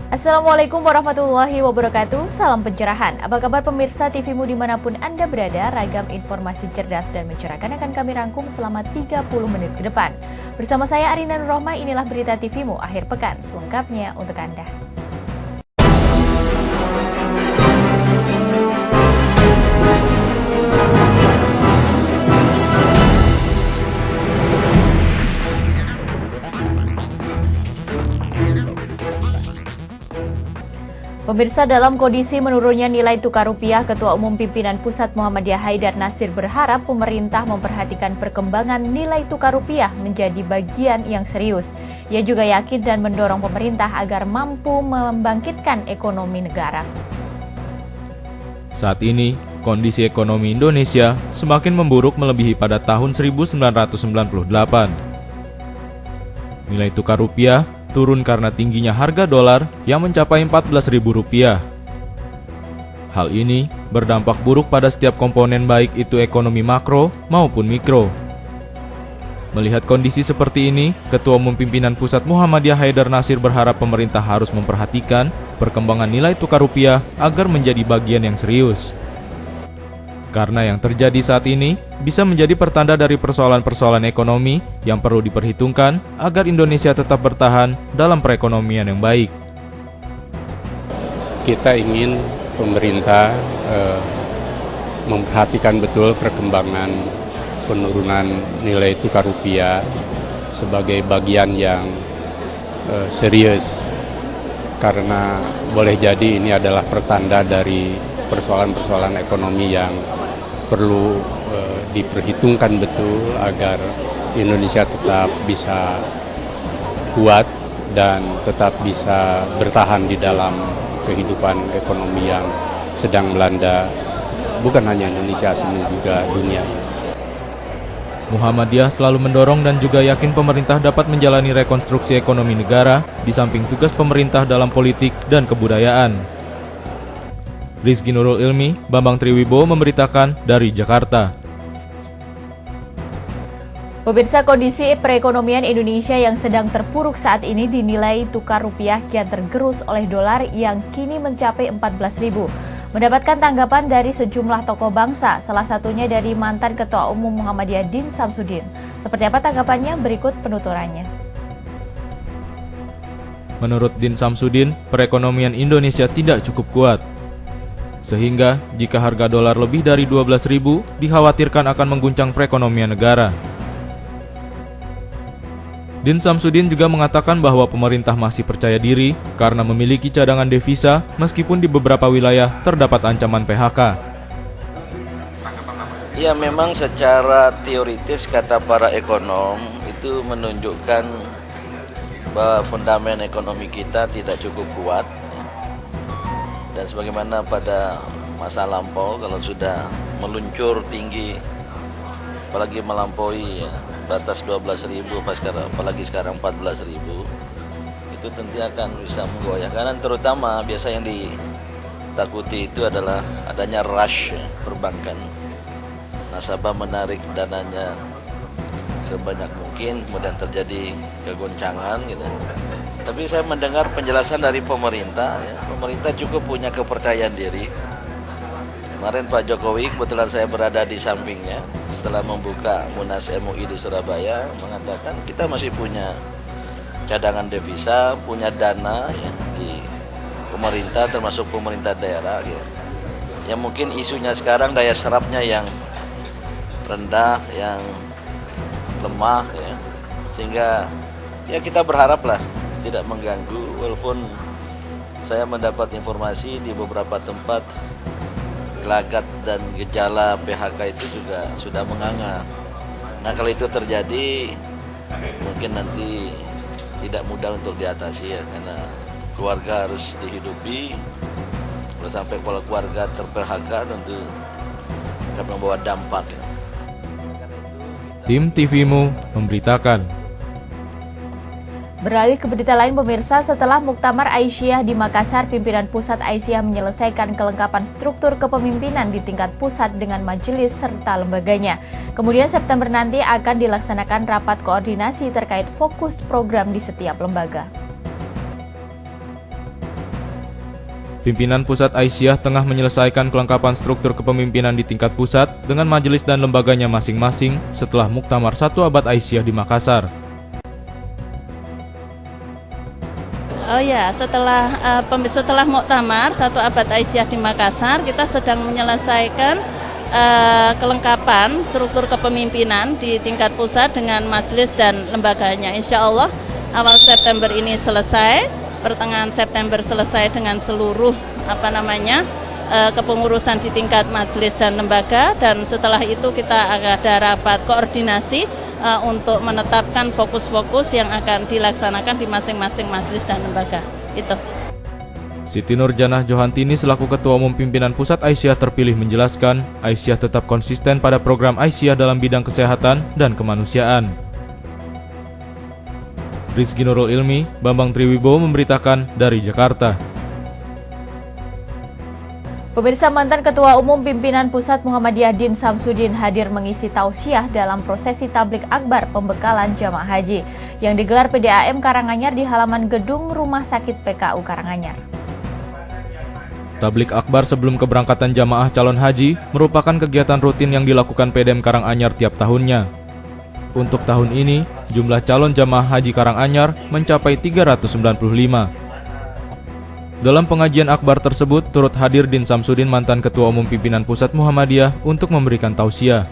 Assalamualaikum warahmatullahi wabarakatuh. Salam pencerahan. Apa kabar pemirsa TVmu dimanapun Anda berada? Ragam informasi cerdas dan mencerahkan akan kami rangkum selama 30 menit ke depan. Bersama saya Arina Nurrohma, inilah berita TVmu akhir pekan. Selengkapnya untuk Anda. Pemirsa, dalam kondisi menurunnya nilai tukar rupiah, Ketua Umum Pimpinan Pusat Muhammadiyah Haidar Nasir berharap pemerintah memperhatikan perkembangan nilai tukar rupiah menjadi bagian yang serius. Ia juga yakin dan mendorong pemerintah agar mampu membangkitkan ekonomi negara. Saat ini, kondisi ekonomi Indonesia semakin memburuk melebihi pada tahun 1998. Nilai tukar rupiah turun karena tingginya harga dolar yang mencapai Rp14.000. Hal ini berdampak buruk pada setiap komponen baik itu ekonomi makro maupun mikro. Melihat kondisi seperti ini, Ketua Umum Pimpinan Pusat Muhammadiyah Haidar Nasir berharap pemerintah harus memperhatikan perkembangan nilai tukar rupiah agar menjadi bagian yang serius. Karena yang terjadi saat ini bisa menjadi pertanda dari persoalan-persoalan ekonomi yang perlu diperhitungkan agar Indonesia tetap bertahan dalam perekonomian yang baik. Kita ingin pemerintah memperhatikan betul perkembangan penurunan nilai tukar rupiah sebagai bagian yang serius, karena boleh jadi ini adalah pertanda dari persoalan-persoalan ekonomi yang perlu diperhitungkan betul agar Indonesia tetap bisa kuat dan tetap bisa bertahan di dalam kehidupan ekonomi yang sedang melanda bukan hanya Indonesia, namun juga dunia. Muhammadiyah selalu mendorong dan juga yakin pemerintah dapat menjalani rekonstruksi ekonomi negara di samping tugas pemerintah dalam politik dan kebudayaan. Rizky Nurul Ilmi, Bambang Triwibowo memberitakan dari Jakarta. Pemirsa, kondisi perekonomian Indonesia yang sedang terpuruk saat ini dinilai tukar rupiah kian tergerus oleh dolar yang kini mencapai 14.000. Mendapatkan tanggapan dari sejumlah tokoh bangsa, salah satunya dari mantan Ketua Umum Muhammadiyah Din Samsudin. Seperti apa tanggapannya? Berikut penuturannya. Menurut Din Samsudin, perekonomian Indonesia tidak cukup kuat. Sehingga jika harga dolar lebih dari 12.000, dikhawatirkan akan mengguncang perekonomian negara. Din Samsudin juga mengatakan bahwa pemerintah masih percaya diri karena memiliki cadangan devisa meskipun di beberapa wilayah terdapat ancaman PHK. Ya, memang secara teoritis kata para ekonom itu menunjukkan bahwa fundament ekonomi kita tidak cukup kuat. Dan sebagaimana pada masa lampau, kalau sudah meluncur tinggi, apalagi melampaui batas 12.000, apalagi sekarang 14.000, itu tentu akan bisa menggoyahkan. Dan terutama biasa yang ditakuti itu adalah adanya rush perbankan. Nasabah menarik dananya sebanyak mungkin, kemudian terjadi kegoncangan gitu. Tapi saya mendengar penjelasan dari pemerintah, pemerintah cukup punya kepercayaan diri. Kemarin Pak Jokowi, kebetulan saya berada di sampingnya, setelah membuka Munas MUI di Surabaya, mengatakan kita masih punya cadangan devisa, punya dana di pemerintah, termasuk pemerintah daerah. Yang mungkin isunya sekarang daya serapnya yang rendah, yang lemah, sehingga kita berharaplah tidak mengganggu, walaupun saya mendapat informasi di beberapa tempat gelagat dan gejala PHK itu juga sudah menganga. Nah, kalau itu terjadi mungkin nanti tidak mudah untuk diatasi karena keluarga harus dihidupi. Kalau sampai keluarga ter-PHK tentu akan membawa dampak. Tim TVmu memberitakan. Beralih ke berita lain pemirsa, setelah Muktamar Aisyah di Makassar, pimpinan pusat Aisyah menyelesaikan kelengkapan struktur kepemimpinan di tingkat pusat dengan majelis serta lembaganya. Kemudian September nanti akan dilaksanakan rapat koordinasi terkait fokus program di setiap lembaga. Pimpinan Pusat Aisyah tengah menyelesaikan kelengkapan struktur kepemimpinan di tingkat pusat dengan majelis dan lembaganya masing-masing setelah Muktamar 1 Abad Aisyah di Makassar. Oh ya, setelah Muktamar 1 Abad Aisyah di Makassar, kita sedang menyelesaikan kelengkapan struktur kepemimpinan di tingkat pusat dengan majelis dan lembaganya. Insya Allah awal September ini selesai, pertengahan September selesai dengan seluruh kepengurusan di tingkat majelis dan lembaga, dan setelah itu kita ada rapat koordinasi untuk menetapkan fokus-fokus yang akan dilaksanakan di masing-masing majelis dan lembaga. Itu. Siti Nurjanah Johantini selaku Ketua Umum Pimpinan Pusat Aisyah terpilih menjelaskan, Aisyah tetap konsisten pada program Aisyah dalam bidang kesehatan dan kemanusiaan. Rizky Nurul Ilmi, Bambang Triwibowo memberitakan dari Jakarta. Pemirsa, mantan Ketua Umum Pimpinan Pusat Muhammadiyah Din Samsudin hadir mengisi tausiah dalam prosesi tablik akbar pembekalan jamaah haji yang digelar PDAM Karanganyar di halaman gedung Rumah Sakit PKU Karanganyar. Tablik akbar sebelum keberangkatan jamaah calon haji merupakan kegiatan rutin yang dilakukan PDAM Karanganyar tiap tahunnya. Untuk tahun ini, jumlah calon jamaah haji Karanganyar mencapai 395. Dalam pengajian akbar tersebut turut hadir Din Samsudin, mantan Ketua Umum Pimpinan Pusat Muhammadiyah, untuk memberikan tausiah.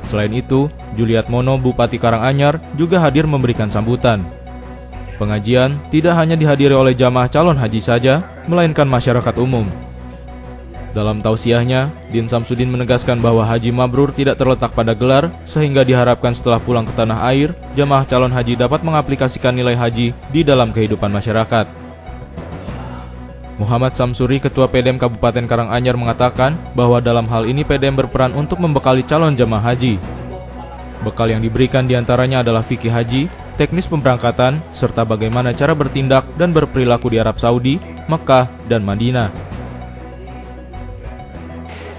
Selain itu, Juliat Mono, Bupati Karanganyar, juga hadir memberikan sambutan. Pengajian tidak hanya dihadiri oleh jamaah calon haji saja, melainkan masyarakat umum. Dalam tausiahnya, Din Samsudin menegaskan bahwa haji mabrur tidak terletak pada gelar, sehingga diharapkan setelah pulang ke tanah air, jamaah calon haji dapat mengaplikasikan nilai haji di dalam kehidupan masyarakat. Muhammad Samsuri, Ketua PDAM Kabupaten Karanganyar, mengatakan bahwa dalam hal ini PDAM berperan untuk membekali calon jamaah haji. Bekal yang diberikan diantaranya adalah fikih haji, teknis pemberangkatan, serta bagaimana cara bertindak dan berperilaku di Arab Saudi, Mekah, dan Madinah.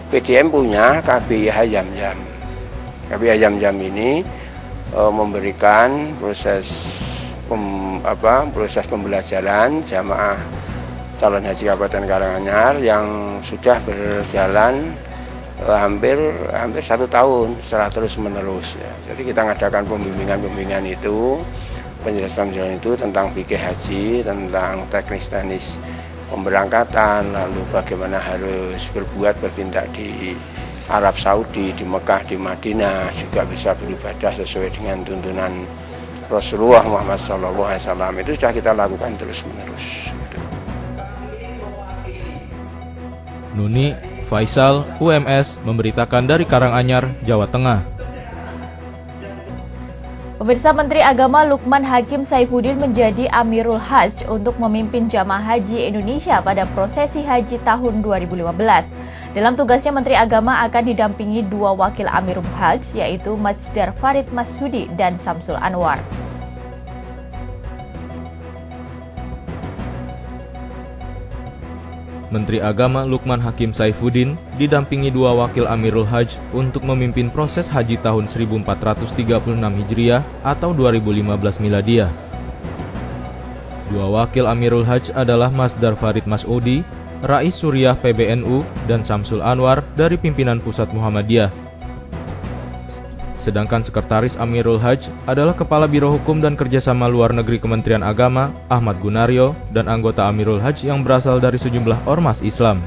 PDAM punya KBIH Yam-Yam. KBIH Yam-Yam ini memberikan proses pembelajaran jamaah calon haji Kabupaten Karanganyar yang sudah berjalan hampir 1 tahun secara terus menerus. Ya. Jadi kita mengadakan pembimbingan itu, penjelasan itu tentang fikih haji, tentang teknis pemberangkatan, lalu bagaimana harus bertindak di Arab Saudi, di Mekah, di Madinah, juga bisa beribadah sesuai dengan tuntunan Rasulullah Muhammad SAW. Itu sudah kita lakukan terus menerus. Nuni Faisal, UMS, memberitakan dari Karanganyar, Jawa Tengah. Pemirsa, Menteri Agama Lukman Hakim Saifuddin menjadi Amirul Hajj untuk memimpin jamaah haji Indonesia pada prosesi haji tahun 2015. Dalam tugasnya, Menteri Agama akan didampingi 2 wakil Amirul Hajj, yaitu Majdar Farid Masudi dan Samsul Anwar. Menteri Agama Lukman Hakim Saifuddin didampingi 2 wakil Amirul Hajj untuk memimpin proses haji tahun 1436 Hijriah atau 2015 Miladiyah. 2 wakil Amirul Hajj adalah Majdar Farid Masudi, Rais Suriah PBNU, dan Samsul Anwar dari pimpinan Pusat Muhammadiyah. Sedangkan Sekretaris Amirul Hajj adalah Kepala Biro Hukum dan Kerjasama Luar Negeri Kementerian Agama, Ahmad Gunaryo, dan anggota Amirul Hajj yang berasal dari sejumlah ormas Islam.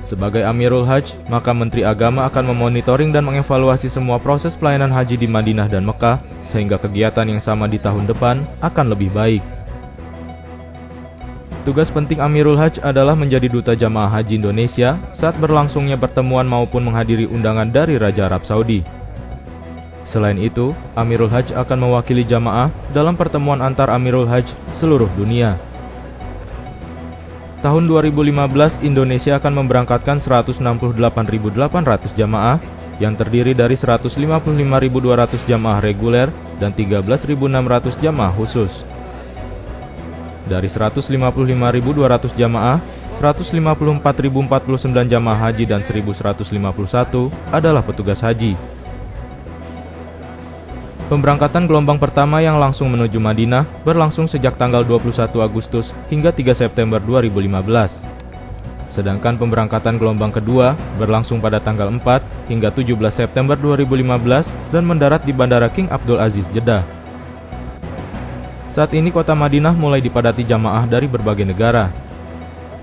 Sebagai Amirul Hajj, maka Menteri Agama akan memonitoring dan mengevaluasi semua proses pelayanan haji di Madinah dan Mekah, sehingga kegiatan yang sama di tahun depan akan lebih baik. Tugas penting Amirul Hajj adalah menjadi duta jamaah haji Indonesia saat berlangsungnya pertemuan maupun menghadiri undangan dari Raja Arab Saudi. Selain itu, Amirul Hajj akan mewakili jamaah dalam pertemuan antar Amirul Hajj seluruh dunia. Tahun 2015, Indonesia akan memberangkatkan 168.800 jamaah yang terdiri dari 155.200 jamaah reguler dan 13.600 jamaah khusus. Dari 155.200 jamaah, 154.049 jamaah haji dan 1.151 adalah petugas haji. Pemberangkatan gelombang pertama yang langsung menuju Madinah berlangsung sejak tanggal 21 Agustus hingga 3 September 2015. Sedangkan pemberangkatan gelombang kedua berlangsung pada tanggal 4 hingga 17 September 2015 dan mendarat di Bandara King Abdul Aziz, Jeddah. Saat ini kota Madinah mulai dipadati jamaah dari berbagai negara.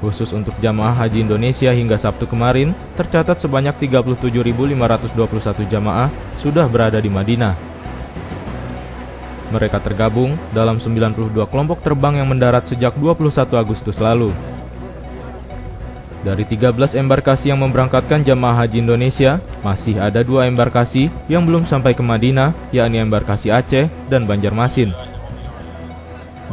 Khusus untuk jamaah haji Indonesia hingga Sabtu kemarin, tercatat sebanyak 37.521 jamaah sudah berada di Madinah. Mereka tergabung dalam 92 kelompok terbang yang mendarat sejak 21 Agustus lalu. Dari 13 embarkasi yang memberangkatkan jamaah haji Indonesia, masih ada 2 embarkasi yang belum sampai ke Madinah, yakni embarkasi Aceh dan Banjarmasin.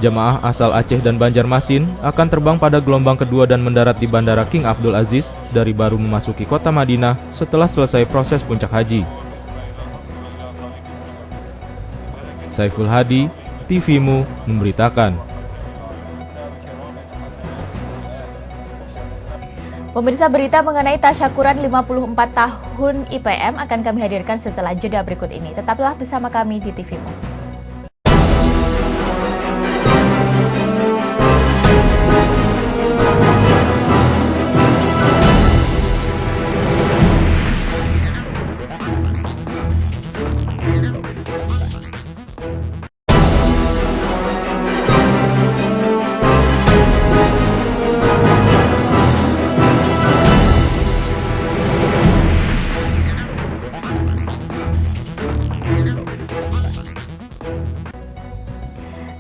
Jamaah asal Aceh dan Banjarmasin akan terbang pada gelombang kedua dan mendarat di Bandara King Abdul Aziz dari baru memasuki kota Madinah setelah selesai proses puncak haji. Saiful Hadi, TVMU memberitakan. Pemirsa, berita mengenai tasyakuran 54 tahun IPM akan kami hadirkan setelah jeda berikut ini. Tetaplah bersama kami di TVMU.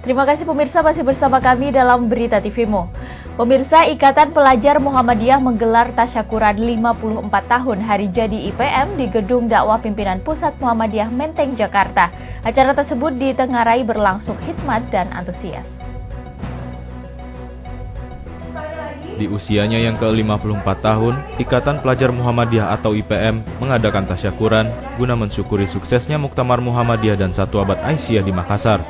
Terima kasih pemirsa masih bersama kami dalam Berita TVMU. Pemirsa, Ikatan Pelajar Muhammadiyah menggelar tasyakuran 54 tahun Hari Jadi IPM di Gedung Dakwah Pimpinan Pusat Muhammadiyah Menteng, Jakarta. Acara tersebut ditengarai berlangsung hikmat dan antusias. Di usianya yang ke-54 tahun, Ikatan Pelajar Muhammadiyah atau IPM mengadakan tasyakuran guna mensyukuri suksesnya Muktamar Muhammadiyah dan Satu Abad Aisyah di Makassar.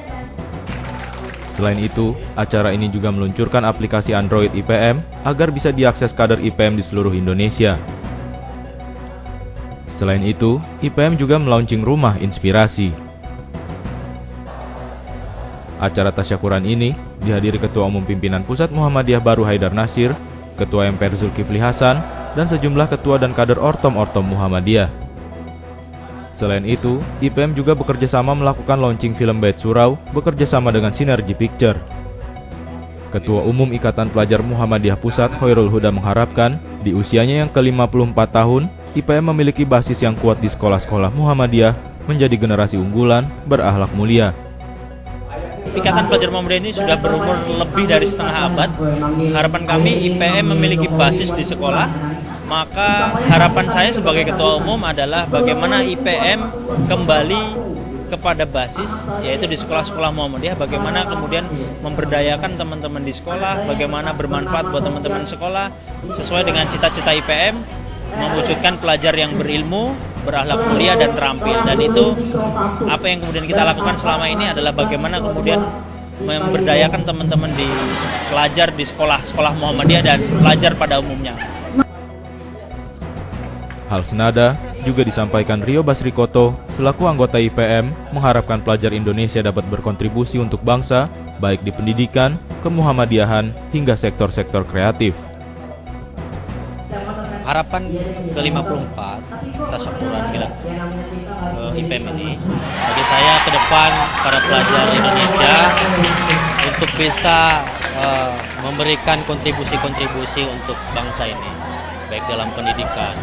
Selain itu, acara ini juga meluncurkan aplikasi Android IPM agar bisa diakses kader IPM di seluruh Indonesia. Selain itu, IPM juga melaunching Rumah Inspirasi. Acara tasyakuran ini dihadiri Ketua Umum Pimpinan Pusat Muhammadiyah Baru Haidar Nasir, Ketua MPR Zulkifli Hasan, dan sejumlah ketua dan kader Ortom-Ortom Muhammadiyah. Selain itu, IPM juga bekerjasama melakukan launching film Bait Surau bekerjasama dengan Sinergi Picture. Ketua Umum Ikatan Pelajar Muhammadiyah Pusat Khairul Huda mengharapkan di usianya yang ke-54 tahun, IPM memiliki basis yang kuat di sekolah-sekolah Muhammadiyah menjadi generasi unggulan berakhlak mulia. Ikatan Pelajar Muhammadiyah ini sudah berumur lebih dari setengah abad. Harapan kami IPM memiliki basis di sekolah. Maka harapan saya sebagai Ketua Umum adalah bagaimana IPM kembali kepada basis, yaitu di sekolah-sekolah Muhammadiyah, bagaimana kemudian memberdayakan teman-teman di sekolah, bagaimana bermanfaat buat teman-teman sekolah, sesuai dengan cita-cita IPM, mewujudkan pelajar yang berilmu, berakhlak mulia dan terampil. Dan itu apa yang kemudian kita lakukan selama ini adalah bagaimana kemudian memberdayakan teman-teman di pelajar di sekolah-sekolah Muhammadiyah dan pelajar pada umumnya. Hal senada juga disampaikan Rio Basrikoto selaku anggota IPM mengharapkan pelajar Indonesia dapat berkontribusi untuk bangsa, baik di pendidikan, kemuhammadiyahan, hingga sektor-sektor kreatif. Harapan ke-54 tasyakuran IPM ini bagi saya ke depan para pelajar Indonesia untuk bisa memberikan kontribusi-kontribusi untuk bangsa ini, baik dalam pendidikan,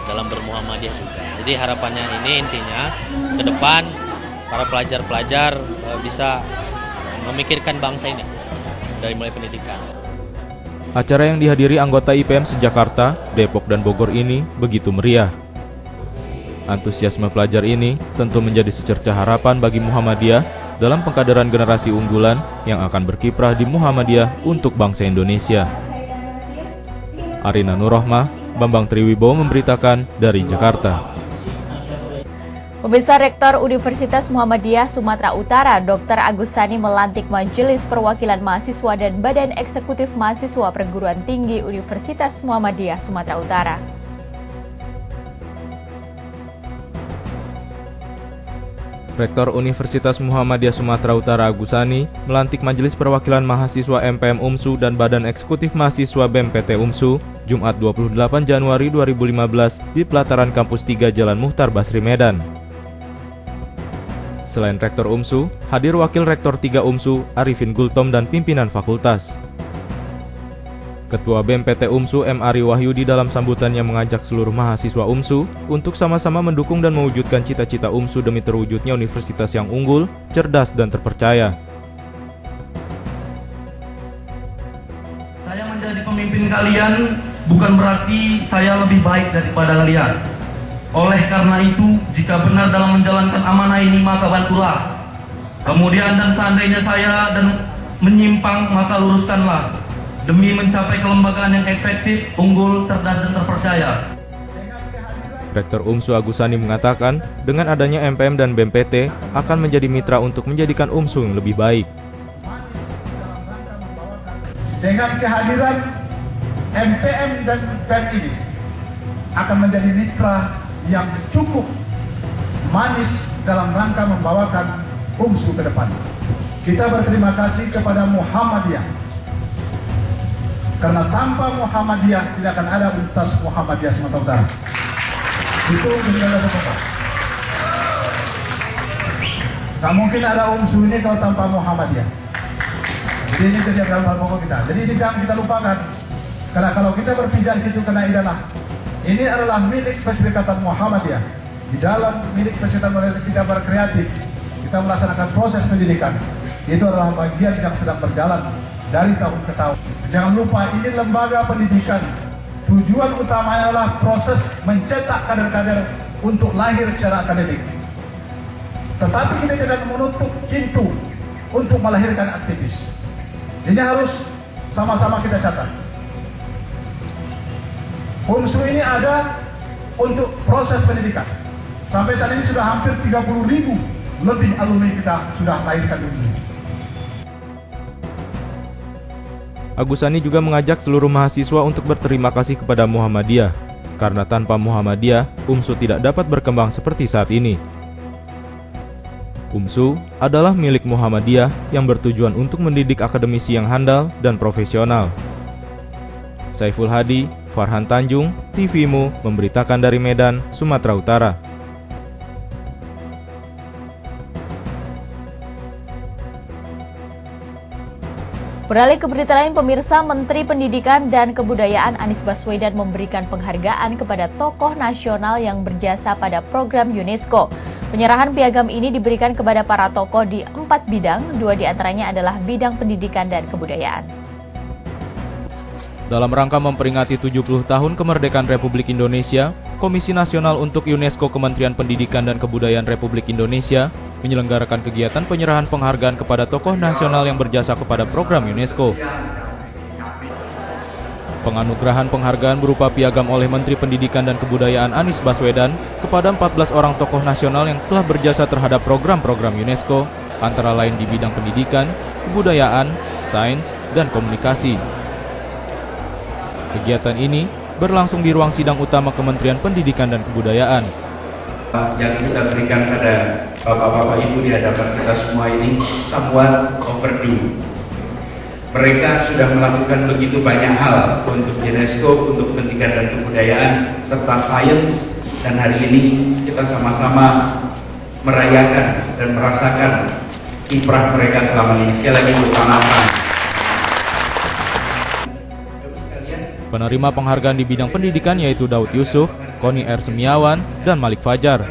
dalam bermuhammadiyah juga. Jadi harapannya ini intinya ke depan para pelajar-pelajar bisa memikirkan bangsa ini dari mulai pendidikan. Acara yang dihadiri anggota IPM se-Jakarta, Depok, dan Bogor ini begitu meriah. Antusiasme pelajar ini tentu menjadi secercah harapan bagi Muhammadiyah dalam pengkaderan generasi unggulan yang akan berkiprah di Muhammadiyah untuk bangsa Indonesia. Arina Nurrohmah, Bambang Triwibowo memberitakan dari Jakarta. Pemirsa, Rektor Universitas Muhammadiyah Sumatera Utara, Dr. Agus Sani melantik Majelis Perwakilan Mahasiswa dan Badan Eksekutif Mahasiswa Perguruan Tinggi Universitas Muhammadiyah Sumatera Utara. Rektor Universitas Muhammadiyah Sumatera Utara Agusani melantik Majelis Perwakilan Mahasiswa MPM UMSU dan Badan Eksekutif Mahasiswa BEM-PT UMSU Jumat 28 Januari 2015 di pelataran Kampus 3 Jalan Muhtar Basri Medan. Selain Rektor UMSU, hadir Wakil Rektor 3 UMSU Arifin Gultom dan pimpinan fakultas. Ketua BEM-PT UMSU M. Ari Wahyudi dalam sambutannya mengajak seluruh mahasiswa UMSU untuk sama-sama mendukung dan mewujudkan cita-cita UMSU demi terwujudnya universitas yang unggul, cerdas, dan terpercaya. Saya menjadi pemimpin kalian bukan berarti saya lebih baik daripada kalian. Oleh karena itu, jika benar dalam menjalankan amanah ini maka bantulah. Kemudian dan seandainya saya dan menyimpang maka luruskanlah. Demi mencapai kelembagaan yang efektif, unggul, cerdas, dan terpercaya. Rektor UMSU Agusani mengatakan, dengan adanya MPM dan BEM-PT akan menjadi mitra untuk menjadikan UMSU yang lebih baik. Dengan kehadiran MPM dan BEM ini akan menjadi mitra yang cukup manis dalam rangka membawakan UMSU ke depan. Kita berterima kasih kepada Muhammadiyah. Karena tanpa Muhammadiyah tidak akan ada Universitas Muhammadiyah Sumatera Utara. Itu menjadi pokok. Tak mungkin ada UMSU ini kalau tanpa Muhammadiyah. Jadi ini jadi hal pokok kita. Jadi ini jangan kita lupakan. Karena kalau kita berpijak di situ karena ini adalah milik Perserikatan Muhammadiyah. Di dalam milik Perserikatan Muhammadiyah kita berkreatif. Kita melaksanakan proses pendidikan. Itu adalah bagian yang sedang berjalan dari tahun ke tahun. Jangan lupa ini lembaga pendidikan. Tujuan utamanya adalah proses mencetak kader-kader untuk lahir secara akademik. Tetapi kita tidak menutup pintu untuk melahirkan aktivis. Ini harus sama-sama kita catat. UMSU ini ada untuk proses pendidikan. Sampai saat ini sudah hampir 30.000 lebih alumni kita sudah lahirkan di UMSU. Agusani juga mengajak seluruh mahasiswa untuk berterima kasih kepada Muhammadiyah, karena tanpa Muhammadiyah, UMSU tidak dapat berkembang seperti saat ini. UMSU adalah milik Muhammadiyah yang bertujuan untuk mendidik akademisi yang handal dan profesional. Saiful Hadi, Farhan Tanjung, TVMU memberitakan dari Medan, Sumatera Utara. Beralih ke berita lain, pemirsa, Menteri Pendidikan dan Kebudayaan Anies Baswedan memberikan penghargaan kepada tokoh nasional yang berjasa pada program UNESCO. Penyerahan piagam ini diberikan kepada para tokoh di 4 bidang, 2 diantaranya adalah bidang pendidikan dan kebudayaan. Dalam rangka memperingati 70 tahun kemerdekaan Republik Indonesia, Komisi Nasional untuk UNESCO Kementerian Pendidikan dan Kebudayaan Republik Indonesia menyelenggarakan kegiatan penyerahan penghargaan kepada tokoh nasional yang berjasa kepada program UNESCO. Penganugerahan penghargaan berupa piagam oleh Menteri Pendidikan dan Kebudayaan Anies Baswedan kepada 14 orang tokoh nasional yang telah berjasa terhadap program-program UNESCO, antara lain di bidang pendidikan, kebudayaan, sains, dan komunikasi. Kegiatan ini berlangsung di ruang sidang utama Kementerian Pendidikan dan Kebudayaan. Yang kita berikan pada Bapak-Bapak Ibu di hadapan kita semua ini somewhat overdue. Mereka sudah melakukan begitu banyak hal untuk UNESCO, untuk pendidikan dan kebudayaan, serta sains, dan hari ini kita sama-sama merayakan dan merasakan kiprah mereka selama ini. Sekali lagi utamakan. Penerima penghargaan di bidang pendidikan yaitu Daud Yusuf, Koni R. Semiawan, dan Malik Fajar.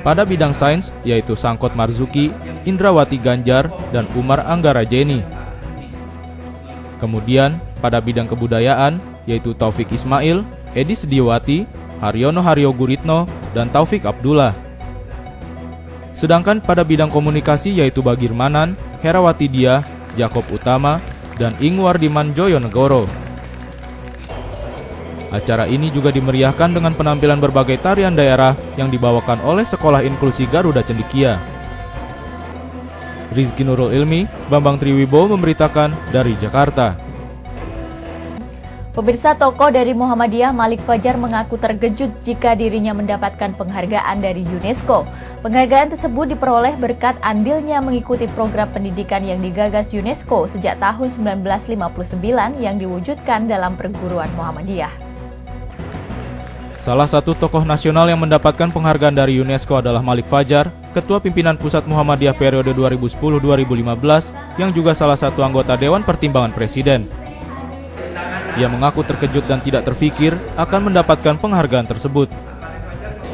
Pada bidang sains yaitu Sangkot Marzuki, Indrawati Ganjar, dan Umar Anggara Jeni. Kemudian pada bidang kebudayaan yaitu Taufik Ismail, Edi Sediawati, Haryono Haryo Guritno, dan Taufik Abdullah. Sedangkan pada bidang komunikasi yaitu Bagir Manan, Herawati Dia, Jakob Utama, dan Ingwar Diman Joyonegoro. Acara ini juga dimeriahkan dengan penampilan berbagai tarian daerah yang dibawakan oleh Sekolah Inklusi Garuda Cendekia. Rizky Nurul Ilmi, Bambang Triwibowo memberitakan dari Jakarta. Pemirsa, tokoh dari Muhammadiyah Malik Fajar mengaku terkejut jika dirinya mendapatkan penghargaan dari UNESCO. Penghargaan tersebut diperoleh berkat andilnya mengikuti program pendidikan yang digagas UNESCO sejak tahun 1959 yang diwujudkan dalam perguruan Muhammadiyah. Salah satu tokoh nasional yang mendapatkan penghargaan dari UNESCO adalah Malik Fajar, Ketua Pimpinan Pusat Muhammadiyah periode 2010-2015, yang juga salah satu anggota Dewan Pertimbangan Presiden. Ia mengaku terkejut dan tidak terfikir akan mendapatkan penghargaan tersebut.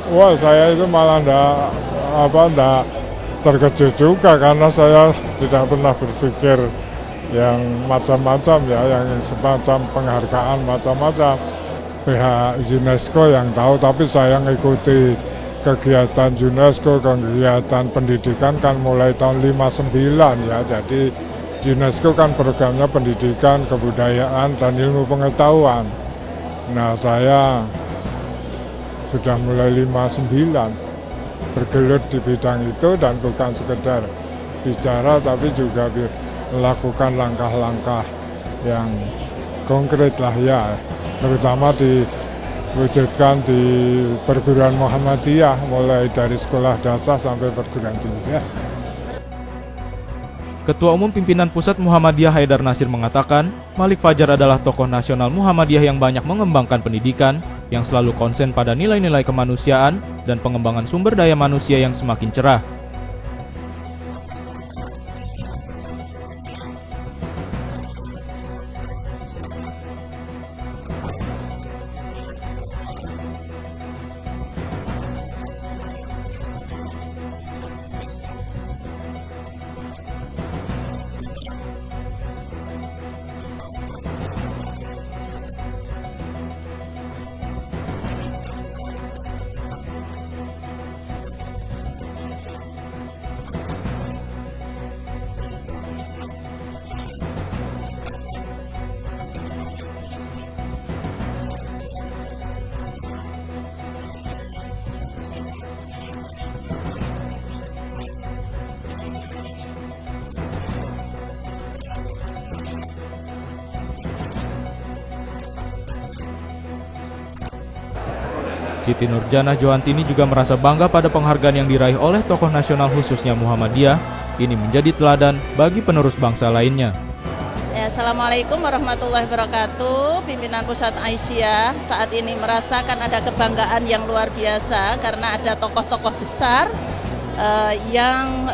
Wah, saya itu malah enggak terkejut juga karena saya tidak pernah berpikir yang macam-macam ya, yang semacam penghargaan macam-macam. Pihak UNESCO yang tahu, tapi saya mengikuti kegiatan UNESCO, kegiatan pendidikan kan mulai tahun 59 ya. Jadi UNESCO kan programnya pendidikan, kebudayaan, dan ilmu pengetahuan. Nah, saya sudah mulai 59 bergelut di bidang itu dan bukan sekedar bicara tapi juga melakukan langkah-langkah yang konkret lah ya, terutama diwujudkan di perguruan Muhammadiyah mulai dari sekolah dasar sampai perguruan tinggi ya. Ketua Umum Pimpinan Pusat Muhammadiyah Haidar Nasir mengatakan, Malik Fajar adalah tokoh nasional Muhammadiyah yang banyak mengembangkan pendidikan, yang selalu konsen pada nilai-nilai kemanusiaan dan pengembangan sumber daya manusia yang semakin cerah. Siti Nurjanah Johantini juga merasa bangga pada penghargaan yang diraih oleh tokoh nasional khususnya Muhammadiyah. Ini menjadi teladan bagi penerus bangsa lainnya. Assalamualaikum warahmatullahi wabarakatuh. Pimpinan Pusat Aisyah saat ini merasakan ada kebanggaan yang luar biasa karena ada tokoh-tokoh besar yang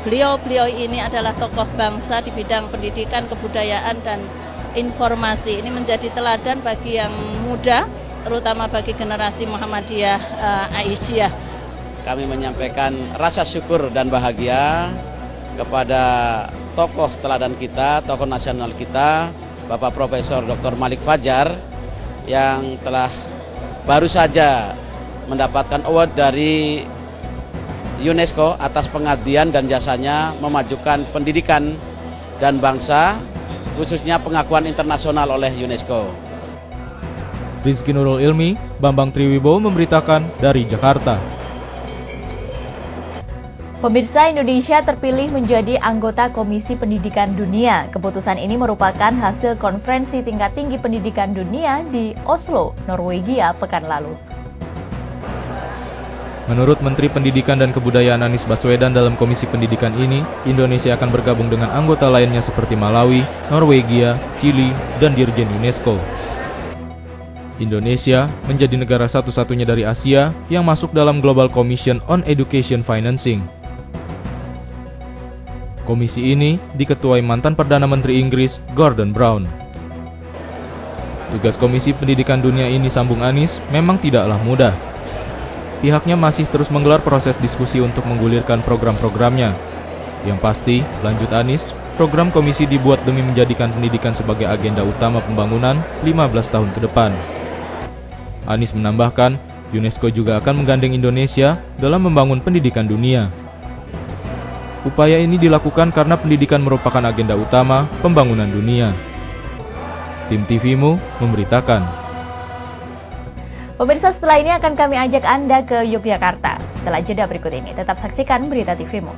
beliau-beliau ini adalah tokoh bangsa di bidang pendidikan, kebudayaan, dan informasi. Ini menjadi teladan bagi yang muda, terutama bagi generasi Muhammadiyah Aisyah. Kami menyampaikan rasa syukur dan bahagia kepada tokoh teladan kita, tokoh nasional kita, Bapak Profesor Dr. Malik Fajar, yang telah baru saja mendapatkan award dari UNESCO atas pengabdian dan jasanya memajukan pendidikan dan bangsa, khususnya pengakuan internasional oleh UNESCO. Rizky Nurul Ilmi, Bambang Triwibowo memberitakan dari Jakarta. Pemirsa, Indonesia terpilih menjadi anggota Komisi Pendidikan Dunia. Keputusan ini merupakan hasil konferensi tingkat tinggi pendidikan dunia di Oslo, Norwegia pekan lalu. Menurut Menteri Pendidikan dan Kebudayaan Anies Baswedan, dalam Komisi Pendidikan ini, Indonesia akan bergabung dengan anggota lainnya seperti Malawi, Norwegia, Chili, dan Dirjen UNESCO. Indonesia menjadi negara satu-satunya dari Asia yang masuk dalam Global Commission on Education Financing. Komisi ini diketuai mantan Perdana Menteri Inggris Gordon Brown. Tugas Komisi Pendidikan Dunia ini, sambung Anies, memang tidaklah mudah. Pihaknya masih terus menggelar proses diskusi untuk menggulirkan program-programnya. Yang pasti, lanjut Anies, program komisi dibuat demi menjadikan pendidikan sebagai agenda utama pembangunan 15 tahun ke depan. Anies menambahkan, UNESCO juga akan menggandeng Indonesia dalam membangun pendidikan dunia. Upaya ini dilakukan karena pendidikan merupakan agenda utama pembangunan dunia. Tim TVMU memberitakan. Pemirsa, setelah ini akan kami ajak Anda ke Yogyakarta. Setelah jeda berikut ini, tetap saksikan berita TVMU.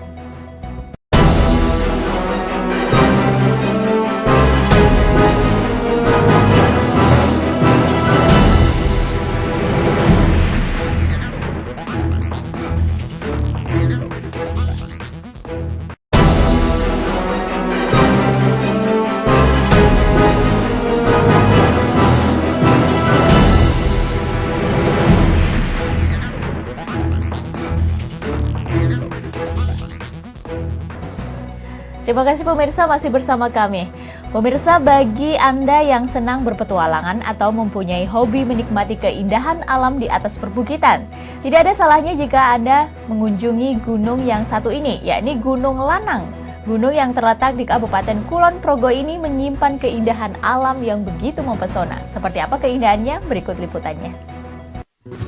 Terima kasih pemirsa masih bersama kami. Pemirsa, bagi Anda yang senang berpetualangan atau mempunyai hobi menikmati keindahan alam di atas perbukitan, tidak ada salahnya jika Anda mengunjungi gunung yang satu ini, yakni Gunung Lanang. Gunung yang terletak di Kabupaten Kulon Progo ini menyimpan keindahan alam yang begitu mempesona. Seperti apa keindahannya? Berikut liputannya.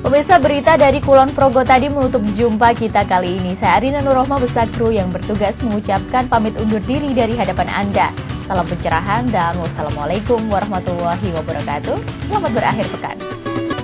Pemirsa, berita dari Kulon Progo tadi menutup jumpa kita kali ini. Saya Arina Nurrohma beserta kru yang bertugas mengucapkan pamit undur diri dari hadapan Anda. Salam pencerahan dan wassalamualaikum warahmatullahi wabarakatuh. Selamat berakhir pekan.